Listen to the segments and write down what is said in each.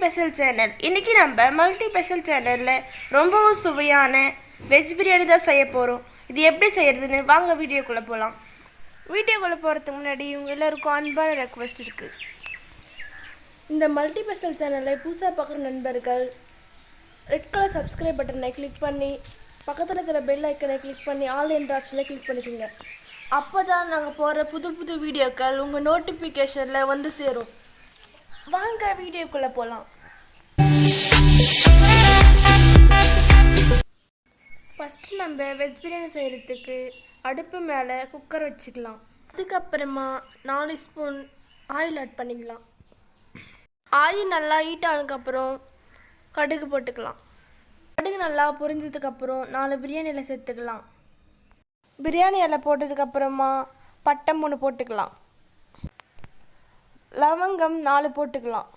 Special channel. இன்றைக்கி நம்ம multi special சேனலில் ரொம்பவும் சுவையான வெஜ் பிரியாணி தான் செய்ய போகிறோம். இது எப்படி செய்கிறதுன்னு வாங்க வீடியோக்குள்ளே போகலாம். வீடியோக்குள்ளே போகிறதுக்கு முன்னாடி இவங்க எல்லோருக்கும் அன்பான ரெக்வெஸ்ட் இருக்குது. இந்த மல்டி ஸ்பெஷல் சேனலை புதுசாக பார்க்குற நண்பர்கள் ரெட் கலர் சப்ஸ்கிரைப் பட்டனை கிளிக் பண்ணி பக்கத்தில் இருக்கிற பெல் ஐக்கனை கிளிக் பண்ணி ஆல் என்ற ஆப்ஷனில் கிளிக் பண்ணிக்கோங்க. அப்போ தான் நாங்கள் போகிற புது வீடியோக்கள் உங்கள் நோட்டிஃபிகேஷனில் வந்து சேரும். வாங்க வீடியோக்குள்ளே போகலாம். ஃபஸ்ட்டு நம்ம வெஜ் பிரியாணி செய்கிறதுக்கு அடுப்பு மேலே குக்கர் வச்சுக்கலாம். அதுக்கப்புறமா 4 ஸ்பூன் ஆயில் ஆட் பண்ணிக்கலாம். ஆயில் நல்லா ஹீட் ஆனதுக்கப்புறம் கடுகு போட்டுக்கலாம். கடுகு நல்லா பொரிஞ்சதுக்கப்புறம் 4 பிரியாணி இலை சேர்த்துக்கலாம். பிரியாணி இலை போட்டதுக்கப்புறமா பட்டை 3 போட்டுக்கலாம். லவங்கம் 4 போட்டுக்கலாம்.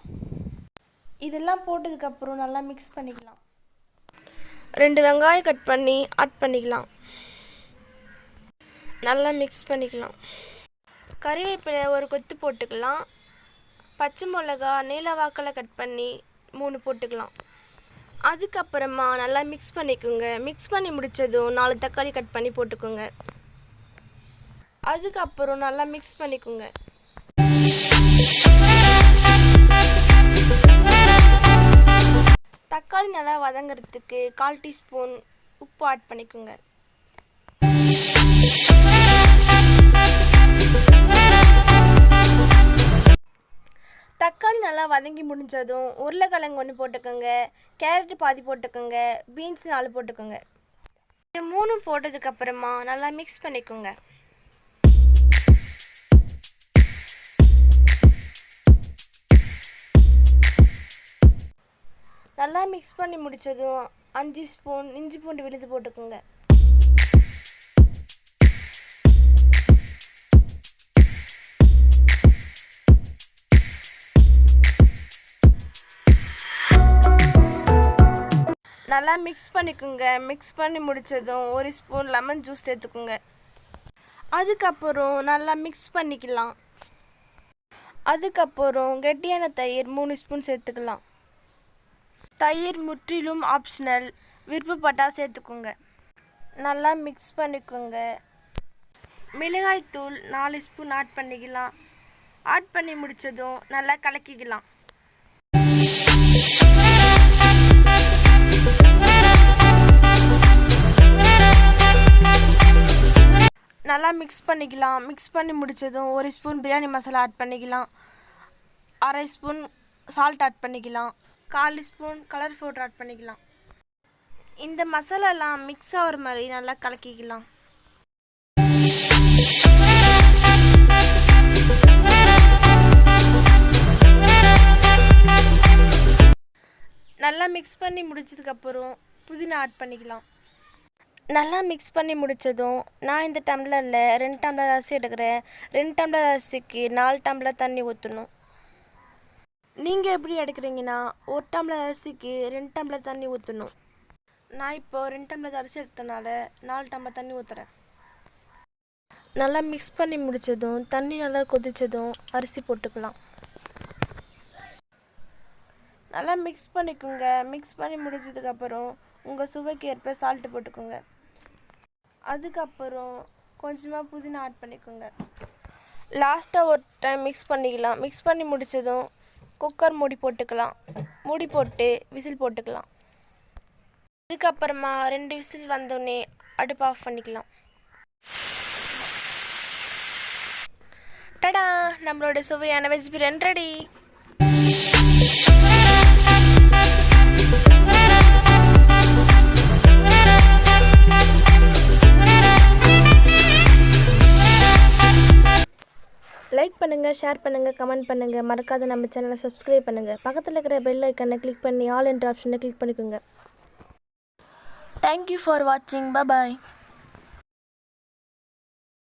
இதெல்லாம் போட்டதுக்கப்புறம் நல்லா மிக்ஸ் பண்ணிக்கலாம். 2 வெங்காயம் கட் பண்ணி ஆட் பண்ணிக்கலாம். நல்லா மிக்ஸ் பண்ணிக்கலாம். கறிவேப்பிலை ஒரு கொத்து போட்டுக்கலாம். பச்சை மிளகா நீல வாக்கில் கட் பண்ணி 3 போட்டுக்கலாம். அதுக்கப்புறமா நல்லா மிக்ஸ் பண்ணிக்கோங்க. மிக்ஸ் பண்ணி முடித்ததும் 4 தக்காளி கட் பண்ணி போட்டுக்கோங்க. அதுக்கப்புறம் நல்லா மிக்ஸ் பண்ணிக்கோங்க. தக்காளி நல்லா வதங்கிறதுக்கு 1/4 டீஸ்பூன் உப்பு ஆட் பண்ணிக்கோங்க. தக்காளி நல்லா வதங்கி முடிஞ்சதும் உருளைக்கிழங்கு 1 போட்டுக்கோங்க. கேரட் பாதி போட்டுக்கோங்க. பீன்ஸ் 4 போட்டுக்கோங்க. இது 3 போட்டதுக்கப்புறமா நல்லா மிக்ஸ் பண்ணிக்கோங்க. நல்லா மிக்ஸ் பண்ணி முடித்ததும் 5 ஸ்பூன் இஞ்சி பூண்டு விழுது போட்டுக்கோங்க. நல்லா மிக்ஸ் பண்ணிக்கோங்க. மிக்ஸ் பண்ணி முடித்ததும் 1 ஸ்பூன் லெமன் ஜூஸ் சேர்த்துக்கோங்க. அதுக்கப்புறம் நல்லா மிக்ஸ் பண்ணிக்கலாம். அதுக்கப்புறம் கெட்டியான தயிர் 3 ஸ்பூன் சேர்த்துக்கலாம். தயிர் முற்றிலும் ஆப்ஷனல், விருப்பப்பட்டால் சேர்த்துக்கோங்க. நல்லா மிக்ஸ் பண்ணிக்கோங்க. மிளகாய்த்தூள் 4 ஸ்பூன் ஆட் பண்ணிக்கலாம். ஆட் பண்ணி முடித்ததும் நல்லா கலக்கிக்கலாம். நல்லா மிக்ஸ் பண்ணிக்கலாம். மிக்ஸ் பண்ணி முடித்ததும் 1 ஸ்பூன் பிரியாணி மசாலா ஆட் பண்ணிக்கலாம். 1/2 ஸ்பூன் சால்ட் ஆட் பண்ணிக்கலாம். 1/4 ஸ்பூன் கலர் பவுடர் ஆட் பண்ணிக்கலாம். இந்த மசாலாலாம் மிக்ஸ் ஆகிற மாதிரி நல்லா கலக்கிக்கலாம். நல்லா மிக்ஸ் பண்ணி முடிச்சதுக்கப்புறம் புதினா ஆட் பண்ணிக்கலாம். நல்லா மிக்ஸ் பண்ணி முடித்ததும் நான் இந்த டம்ளரில் 2 டம்ளர் அரிசி எடுக்கிறேன். 2 டம்ளர் அரிசிக்கு 4 டம்ளர் தண்ணி ஊற்றணும். நீங்கள் எப்படி எடுக்கிறீங்கன்னா 1 டம்ளர் அரிசிக்கு 2 டம்ளர் தண்ணி ஊற்றணும். நான் இப்போது 2 டம்ளர் அரிசி எடுத்தனால 4 டம்ளர் தண்ணி ஊற்றுறேன். நல்லா மிக்ஸ் பண்ணி முடித்ததும் தண்ணி நல்லா கொதித்ததும் அரிசி போட்டுக்கலாம். நல்லா மிக்ஸ் பண்ணிக்கோங்க. மிக்ஸ் பண்ணி முடிச்சதுக்கப்புறம் உங்கள் சுவைக்கு ஏற்ப சால்ட்டு போட்டுக்கோங்க. அதுக்கப்புறம் கொஞ்சமாக புதினா ஆட் பண்ணிக்கோங்க. லாஸ்ட்டாக ஒரு டைம் மிக்ஸ் பண்ணிக்கலாம். மிக்ஸ் பண்ணி முடித்ததும் குக்கர் மூடி போட்டுக்கலாம். மூடி போட்டு விசில் போட்டுக்கலாம். அதுக்கப்புறமா 2 விசில் வந்தோடனே அடுப்பு ஆஃப் பண்ணிக்கலாம். டடா, நம்மளோட சுவையான வெஜ் பிரியாணி ரெடி. லைக் பண்ணுங்கள், ஷேர் பண்ணுங்கள், கமெண்ட் பண்ணுங்கள். மறக்காத நம்ம சேனலை சப்ஸ்கிரைப் பண்ணுங்கள். பக்கத்தில் இருக்கிற பெல் ஐக்கனை கிளிக் பண்ணி ஆல் என்ற ஆப்ஷனை கிளிக் பண்ணிக்கோங்க. தேங்க்யூ ஃபார் வாட்சிங். பாய்.